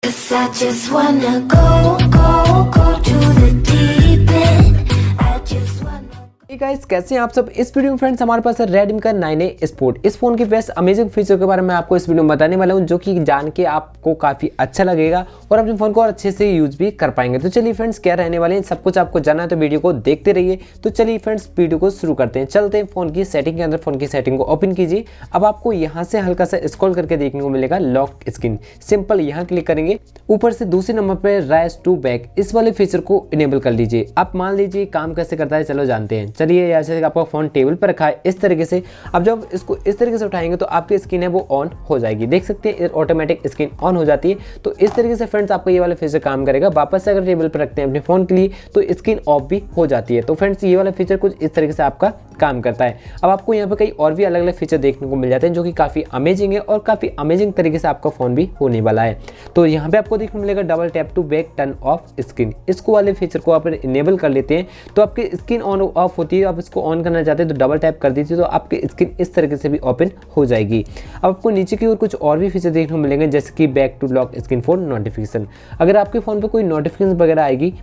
'Cause I just wanna go to the deep end. I just wanna guys कैसे हैं आप सब। इस वीडियो में फ्रेंड्स हमारे पास है Redmi का 9A स्पोर्ट। इस फोन के बेस्ट अमेजिंग फीचर के बारे में आपको इस वीडियो में बताने वाला हूं, जो कि जान के आपको काफी अच्छा लगेगा और अपने फोन को और अच्छे से यूज भी कर पाएंगे। तो चलिए फ्रेंड्स क्या रहने वाले हैं सब कुछ आपको जानना है तो वीडियो को देखते रहिए। तो चलिए फ्रेंड्स वीडियो को शुरू करते हैं। चलते हैं फोन की सेटिंग के अंदर, फोन की सेटिंग को ओपन कीजिए। अब आपको यहाँ से हल्का सा स्क्रॉल करके देखने को मिलेगा लॉक स्क्रीन। सिंपल यहाँ क्लिक करेंगे, ऊपर से दूसरे नंबर पर राइज टू बैक इस वाले फीचर को इनेबल कर लीजिए। आप मान लीजिए काम कैसे करता है, चलो जानते हैं। चलिए यहाँ से आपका फोन टेबल पर रखा है इस तरीके से। अब जब इसको इस तरीके से उठाएंगे तो आपकी स्क्रीन है वो ऑन हो जाएगी। देख सकते हैं ऑटोमेटिक स्क्रीन ऑन हो जाती है। तो इस तरीके से फ्रेंड्स आपका ये वाला फीचर काम करेगा। वापस से अगर टेबल पर रखते हैं अपने फोन के लिए तो स्क्रीन ऑफ भी हो जाती है। तो फ्रेंड्स ये वाला फीचर कुछ इस तरीके से आपका काम करता है। अब आपको यहाँ पे कई और भी अलग अलग फीचर देखने को मिल जाते हैं जो कि काफी अमेजिंग है और काफी अमेजिंग तरीके से आपका फोन भी होने वाला है। तो यहाँ पे आपको देखने को मिलेगा double tap to back turn off screen. इसको वाले फीचर को आप इनेबल कर लेते हैं तो आपकी स्क्रीन ऑन ऑफ होती है। आप इसको ऑन करना चाहते हैं तो डबल टैप कर दीजिए तो आपकी स्क्रीन इस तरीके से भी ओपन हो जाएगी। अब आपको नीचे की ओर कुछ और भी फीचर देखने को मिलेंगे जैसे कि back to lock screen for notification. अगर आपके फोन पे कोई नोटिफिकेशन वगैरह आएगी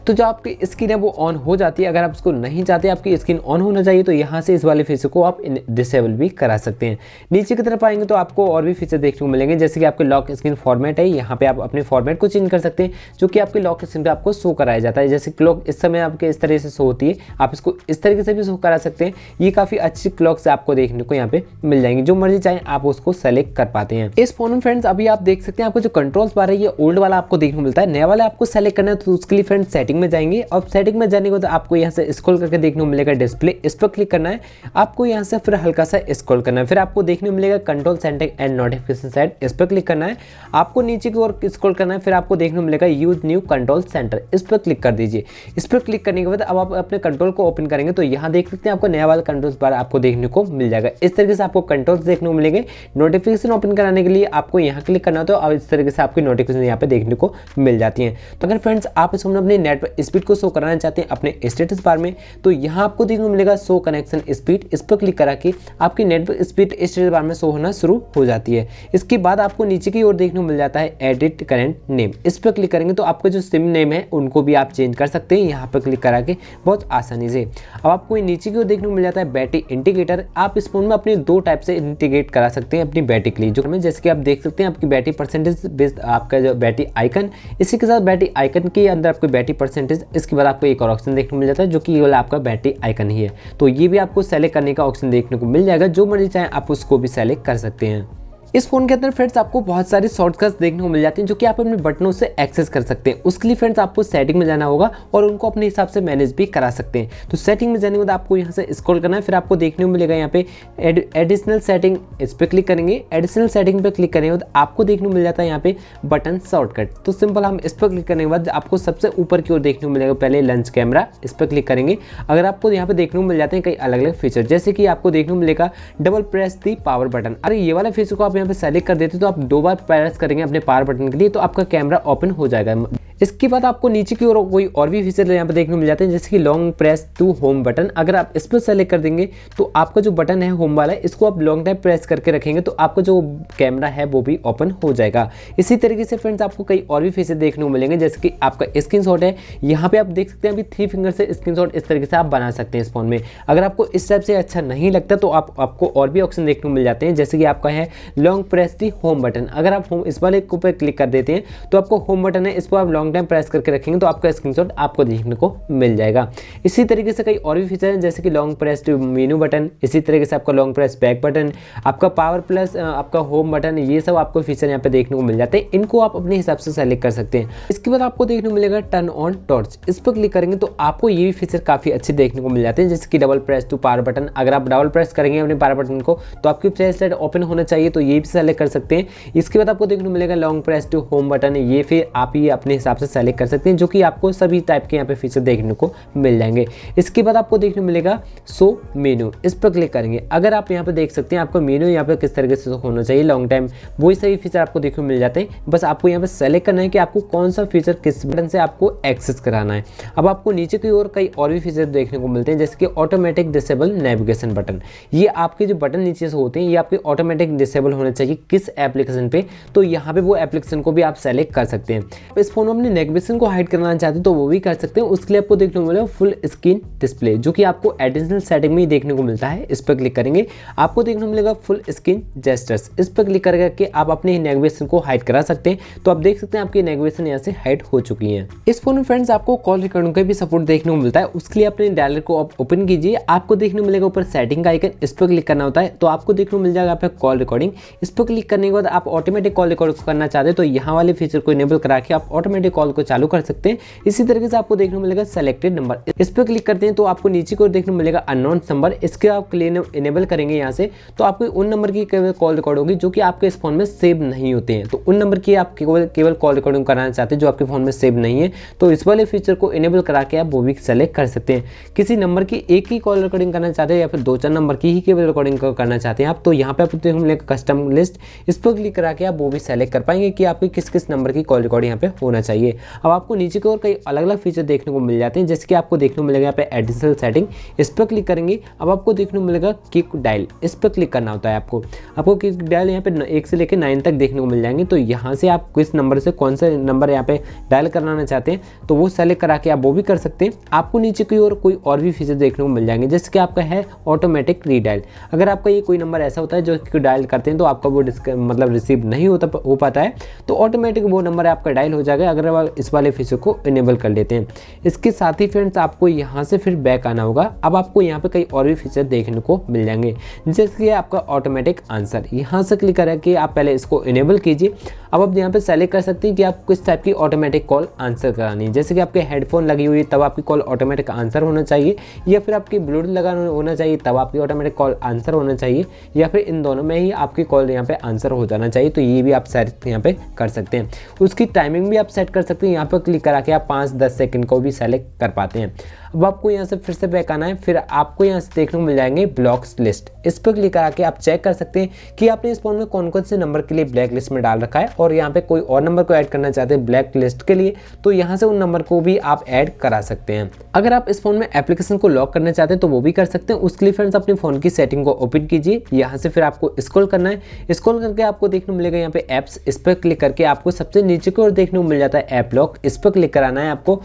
तो जो आपकी स्क्रीन है वो ऑन हो जाती है। अगर आप इसको नहीं चाहते आपकी स्क्रीन ऑन होना चाहिए तो यहाँ से इस वाले फीचर को आप डिसेबल भी करा सकते हैं। नीचे की तरफ आएंगे तो आपको और भी फीचर देखने को मिलेंगे जैसे कि आपके लॉक स्क्रीन फॉर्मेट है। यहाँ पे आप अपने फॉर्मेट को चेंज कर सकते हैं जो कि आपके लॉक स्क्रीन पे आपको शो कराया जाता है। जैसे क्लॉक इस समय आपके इस तरह से शो होती है, आप इसको इस तरीके से भी शो करा सकते हैं। ये काफ़ी अच्छी क्लॉक से आपको देखने को यहाँ पे मिल जाएंगी। जो मर्जी चाहे आप उसको सेलेक्ट कर पाते हैं। इस फोन में फ्रेंड्स अभी आप देख सकते हैं आपको जो कंट्रोल्स बार है ये ओल्ड वाला आपको देखने को मिलता है। नया वाला आपको सेलेक्ट करना है तो उसके लिए फ्रेंड्स सेटिंग में जाएंगे और सेटिंग में जाने के बाद आपको यहाँ से स्क्रॉल करके देखने को मिलेगा डिस्प्ले। इस पर क्लिक करना है। आपको यहाँ से फिर हल्का सा स्क्रॉल करना है। फिर आपको देखने को मिलेगा control centre and notification set. इस पर क्लिक करना है। आपको नीचे की ओर स्क्रॉल करना है। फिर आपको देखने को मिलेगा यूज न्यू कंट्रोल सेंटर। इस पर क्लिक कर दीजिए। इस पर क्लिक करने के बाद अब आप अपने कंट्रोल को ओपन करेंगे तो यहाँ देख सकते हैं आपको नया वाला कंट्रोल्स बार आपको देखने को मिल जाएगा। इस तरीके से आपको कंट्रोल्स देखने को मिलेंगे। नोटिफिकेशन ओपन कराने के लिए आपको यहाँ क्लिक करना होता है और इस तरीके से आपकी नोटिफिकेशन यहाँ पे देखने को मिल जाती है। तो अगर फ्रेंड्स आप इस फोन में अपने नेट स्पीड को शो कराना चाहते हैं अपने स्टेटस बार में तो यहाँ आपको देखने को मिलेगा शो कनेक्शन स्पीड। इस पर क्लिक करा के आपकी नेटवर्क स्पीड स्टेटस बार में शो होना शुरू हो जाती है। इसके बाद आपको नीचे की ओर देखने को मिल जाता है एडिट करंट नेम। इस पर क्लिक करेंगे तो आपका जो सिम नेम है उनको भी आप चेंज कर सकते हैं यहाँ पर क्लिक करा के बहुत आसानी से। अब आपको नीचे की ओर देखने को मिल जाता है बैटरी इंडिकेटर। आप इस फोन में अपने दो टाइप से इंटीग्रेट करा सकते हैं अपनी बैटरी के लिए। जो में जैसे कि आप देख सकते हैं आपकी बैटरी परसेंटेज बेस्ड आपका जो बैटरी आइकन, इसी के साथ बैटरी आइकन के अंदर आपकी बैटरी परसेंटेज, इसके बाद आपको एक और ऑप्शन देखने को मिल जाता है जो कि ये वाला आपका बैटरी आइकन ही है। तो ये भी आपको सेलेक्ट करने का ऑप्शन देखने को मिल जाएगा। जो मर्जी चाहे आप उसको भी सेलेक्ट कर सकते हैं। इस फोन के अंदर फ्रेंड्स आपको बहुत सारे शॉर्टकट्स देखने को मिल जाते हैं जो कि आप अपने बटनों से एक्सेस कर सकते हैं। उसके लिए फ्रेंड्स आपको सेटिंग में जाना होगा और उनको अपने हिसाब से मैनेज भी करा सकते हैं। तो सेटिंग में जाने के बाद आपको यहाँ से स्क्रॉल करना है। फिर आपको देखने को मिलेगा यहाँ पे एडिशनल सेटिंग। इस पर क्लिक करेंगे। एडिशनल सेटिंग पर क्लिक करने के बाद आपको देखने को मिल जाता है यहाँ पे बटन शॉर्टकट। तो सिंपल हम इस पर क्लिक करने के बाद आपको सबसे ऊपर की ओर देखने को मिलेगा पहले लंच कैमरा। इस पर क्लिक करेंगे। अगर आपको यहाँ पे देखने को मिल जाते हैं कई अलग अलग फीचर जैसे कि आपको देखने को मिलेगा double press the power button. अरे ये वाला फीचर को आप यहाँ पे सेलेक्ट कर देते तो आप दो बार प्रेस करेंगे अपने पावर बटन के लिए तो आपका कैमरा ओपन हो जाएगा। इसके बाद आपको नीचे की ओर कोई और भी फीचर यहाँ पे देखने को मिल जाते हैं जैसे कि long press to home button. अगर आप इस पर सेलेक्ट कर देंगे तो आपका जो बटन है होम वाला है इसको आप लॉन्ग टाइम प्रेस करके रखेंगे तो आपका जो कैमरा है वो भी ओपन हो जाएगा। इसी तरीके से फ्रेंड्स आपको कई और भी फीचर देखने को मिलेंगे जैसे कि आपका स्क्रीनशॉट है। यहाँ पे आप देख सकते हैं अभी 3 फिंगर से स्क्रीनशॉट इस तरीके से आप बना सकते हैं इस फोन में। अगर आपको इस टाइप से अच्छा नहीं लगता तो आपको और भी ऑप्शन देखने को मिल जाते हैं जैसे कि आपका है long press the home button. अगर आप होम इस वाले पे क्लिक कर देते हैं तो आपको होम बटन है इसको आप लॉन्ग टाइम प्रेस करके रखेंगे तो आपका स्क्रीनशॉट आपको देखने को मिल जाएगा। इसी तरीके से कई और भी फीचर हैं जैसे कि long press to menu button, इसी तरीके से आपका लॉन्ग प्रेस बैक बटन, आपका पावर प्लस आपका होम बटन, ये सब आपको फीचर यहाँ पे देखने को मिल जाते हैं। इनको आप अपने हिसाब से सेलेक्ट कर सकते हैं। इसके बाद आपको देखने को मिलेगा टर्न ऑन टॉर्च। इस पर क्लिक करेंगे तो आपको ये भी फीचर काफी अच्छे देखने को मिल जाते हैं जैसे कि double press to power button. अगर आप डबल प्रेस करेंगे अपने पावर बटन को तो आपकी फ्लैश लाइट ओपन होना चाहिए तो ये भी सेलेक्ट कर सकते हैं। इसके बाद आपको देखने को मिलेगा long press to home button. ये फिर आप ही अपने हिसाब से सेलेक्ट कर सकते हैं, जो कि आपको सभी टाइप के यहाँ पे फीचर देखने को मिल जाएंगे। इसके बाद आपको देखने को मिलेगा शो मेनू, इस पर क्लिक करेंगे। अगर आप यहाँ पे देख सकते हैं आपका मेनू यहाँ पे किस तरीके से होना चाहिए लॉन्ग टाइम, वही सभी फीचर आपको देखने को मिल जाते हैं। बस आपको यहाँ पे सेलेक्ट करना है कि आपको कौन सा फीचर किस बटन से आपको एक्सेस कराना है। अब आपको नीचे की ओर कई और भी फीचर देखने को मिलते हैं, जैसे कि ऑटोमेटिक डिसेबल नेविगेशन बटन। ये आपके जो बटन नीचे से होते हैं ये आपके ऑटोमेटिक डिसेबल होने चाहिए किस एप्लीकेशन पे, तो यहाँ पे वो एप्लीकेशन को भी आप सेलेक्ट कर सकते हैं। इस फोन में अपने नेविगेशन को हाइड करना चाहते हैं तो वो भी कर सकते हैं। उसके लिए आपको देखने को मिलेगा फुल स्क्रीन डिस्प्ले, जो कि आपको एडिशनल सेटिंग में ही देखने को मिलता है। इस पर क्लिक करेंगे आपको देखने को मिलेगा फुल स्क्रीन जेस्चर्स, इस पर क्लिक करके आप अपने नेविगेशन को हाइड करा सकते हैं। तो आप देख सकते हैं आपकी नेविगेशन यहाँ से हाइड हो चुकी है। इस फोन में फ्रेंड्स आपको कॉल रिकॉर्डिंग का भी सपोर्ट देखने को मिलता है। उसके लिए अपने डायलर को आप ओपन कीजिए, आपको देखने को मिलेगा ऊपर सेटिंग का आइकन, इस पर क्लिक करना होता है। तो आपको देखने को मिल जाएगा यहाँ पे कॉल रिकॉर्डिंग, इस पर क्लिक करने के बाद आप ऑटोमेटिक कॉल रिकॉर्ड करना चाहते हैं तो यहाँ वाले फीचर को इनेबल करा के आप ऑटोमेटिक कॉल को चालू कर सकते हैं। इसी तरीके से आपको देखने को मिलेगा सेलेक्टेड नंबर, इस पर क्लिक करते हैं तो आपको नीचे को देखने को मिलेगा अननोन नंबर, इसके आप इनेबल करेंगे यहाँ से तो आपको उन नंबर की कॉल रिकॉर्ड होगी जो कि आपके इस फोन में सेव नहीं होते हैं। तो उन नंबर की आप केवल कॉल रिकॉर्डिंग कराना चाहते हैं जो आपके फोन में सेव नहीं है, तो इस वाले फीचर को इनेबल करा के आप वो भी सेलेक्ट कर सकते हैं। किसी नंबर की एक ही कॉल रिकॉर्डिंग करना चाहते हैं या फिर 2-4 नंबर की ही केवल रिकॉर्डिंग करना चाहते हैं आप, तो यहाँ पे आपको देखने को मिलेगा कस्टम लिस्ट, इस पर क्लिक करा के आप वो भी सेलेक्ट कर पाएंगे कि आपकी किस किस नंबर की कॉल रिकॉर्ड यहाँ पे होना चाहिए। अब आपको नीचे की ओर कई अलग अलग फीचर देखने को मिल जाते हैं, जैसे कि आपको देखने को मिलेगा यहाँ पे एडिशनल सेटिंग, इस पर क्लिक करेंगे। अब आपको देखने को मिलेगा क्विक डायल, इस पर क्लिक करना होता है। आपको क्विक डायल यहाँ पे 1 से लेकर 9 तक देखने को मिल जाएंगे। तो यहाँ से आप किस नंबर से कौन सा नंबर यहाँ पे डायल कराना चाहते हैं तो वो सेलेक्ट करा के आप वो भी कर सकते हैं। आपको नीचे की ओर कोई और भी फीचर देखने को मिल जाएंगे, जैसे कि आपका है ऑटोमेटिक रीडायल। अगर आपका ये कोई नंबर ऐसा होता है जो डायल करते हैं तो आपका वो मतलब रिसीव नहीं हो पाता है, तो ऑटोमेटिक वो नंबर आपका डायल हो जाएगा अगर आप इस वाले फीचर को इनेबल कर लेते हैं। इसके साथ ही फ्रेंड्स आपको यहाँ से फिर बैक आना होगा। अब आपको यहाँ पे कई और भी फीचर देखने को मिल जाएंगे, जैसे कि आपका ऑटोमेटिक आंसर, यहाँ से क्लिक करके आप पहले इसको इनेबल कीजिए। अब आप यहाँ पे सेलेक्ट कर सकते हैं कि आप किस टाइप की ऑटोमेटिक कॉल आंसर करानी है, जैसे कि आपके हेडफोन लगी हुई है तब आपकी कॉल ऑटोमेटिक आंसर होना चाहिए, या फिर आपकी ब्लूटूथ लगा होना चाहिए तब आपकी ऑटोमेटिक कॉल आंसर होना चाहिए, या फिर इन दोनों में ही आपकी कॉल यहाँ पे आंसर हो जाना चाहिए। तो ये भी आप सेट यहाँ पे कर सकते हैं। उसकी टाइमिंग भी आप सेट कर सकते हैं, यहाँ पर क्लिक करा के आप 5-10 सेकंड को भी सेलेक्ट कर पाते हैं। अब आपको यहाँ से फिर से बैक आना है, फिर आपको यहाँ से देखने को मिल जाएंगे ब्लॉक्स लिस्ट, इस पर क्लिक करा के आप चेक कर सकते हैं कि आपने इस फोन में कौन कौन से नंबर के लिए ब्लैक लिस्ट में डाल रखा है, और यहाँ पे कोई और नंबर को ऐड करना चाहते हैं ब्लैक लिस्ट के लिए तो यहाँ से उन नंबर को भी आप ऐड करा सकते हैं। अगर आप इस फोन में एप्लीकेशन को लॉक करना चाहते हैं तो वो भी कर सकते हैं। उसके लिए फ्रेंड्स अपने फोन की सेटिंग को ओपन कीजिए, यहाँ से फिर आपको स्क्रॉल करना है, स्क्रॉल करके आपको देखने को मिलेगा यहाँ पे ऐप्स, इस पर क्लिक करके आपको सबसे नीचे की ओर देखने को मिल जाता है ऐप लॉक, इस पर क्लिक कराना है आपको।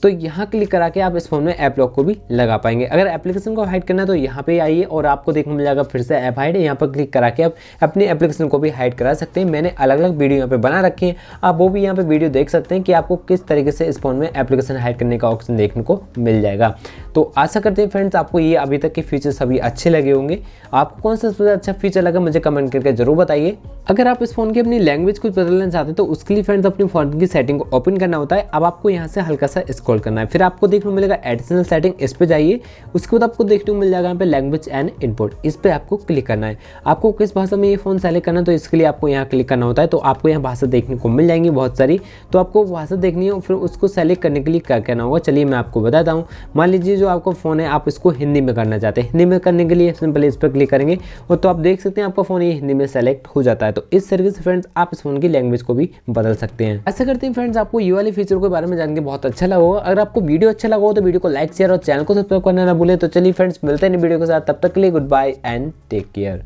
तो यहाँ क्लिक करा के आप इस फोन में ऐप लॉक को भी लगा पाएंगे। अगर एप्लीकेशन को हाइड करना है तो यहाँ पे आइए और आपको देखने को मिल जाएगा फिर से ऐप हाइड, यहाँ पर क्लिक करा के आप अपनी एप्लीकेशन को भी हाइड करा सकते हैं। मैंने अलग अलग वीडियो यहाँ पे बना रखे हैं, आप वो भी यहाँ पे वीडियो देख सकते हैं कि आपको किस तरीके से इस फोन में एप्लीकेशन हाइड करने का ऑप्शन देखने को मिल जाएगा। तो आशा करते हैं फ्रेंड्स आपको ये अभी तक के फीचर सभी अच्छे लगे होंगे। आपको कौन सा सबसे अच्छा फीचर लगा मुझे कमेंट करके जरूर बताइए। अगर आप इस फोन की अपनी लैंग्वेज को बदलना चाहते हैं तो उसके लिए फ्रेंड्स अपने फोन की सेटिंग को ओपन करना होता है। अब आपको यहाँ से हल्का सा स्क्रॉल करना है, फिर आपको देखने को मिलेगा एडिशनल सेटिंग, इस पे जाइए। उसके बाद आपको देखने को मिल जाएगा यहाँ पे लैंग्वेज एंड इनपुट, इस पे आपको क्लिक करना है। आपको किस भाषा में ये फोन सेलेक्ट करना है तो इसके लिए आपको यहाँ क्लिक करना होता है। तो आपको यहाँ भाषा देखने को मिल जाएंगी बहुत सारी, तो आपको भाषा देखनी है, फिर उसको सेलेक्ट करने के लिए क्या करना होगा चलिए मैं आपको बताता हूँ। मान लीजिए जो आपका फोन है आप इसको हिंदी में करना चाहते हैं, हिंदी में करने के लिए सिंपली इस पर क्लिक करेंगे और तो आप देख सकते हैं आपका फोन ये हिंदी में सेलेक्ट हो जाता है। तो इस तरीके से फ्रेंड्स आप इस फोन की लैंग्वेज को भी बदल सकते हैं। ऐसा करते हैं फ्रेंड्स आपको ये वाले फीचर के बारे में जान के बहुत अच्छा लगा होगा। अगर आपको वीडियो अच्छा लगा हो तो वीडियो को लाइक शेयर और चैनल को सब्सक्राइब करना ना भूलें। तो चलिए फ्रेंड्स मिलते हैं वीडियो के साथ, तब तक के लिए good bye and take care.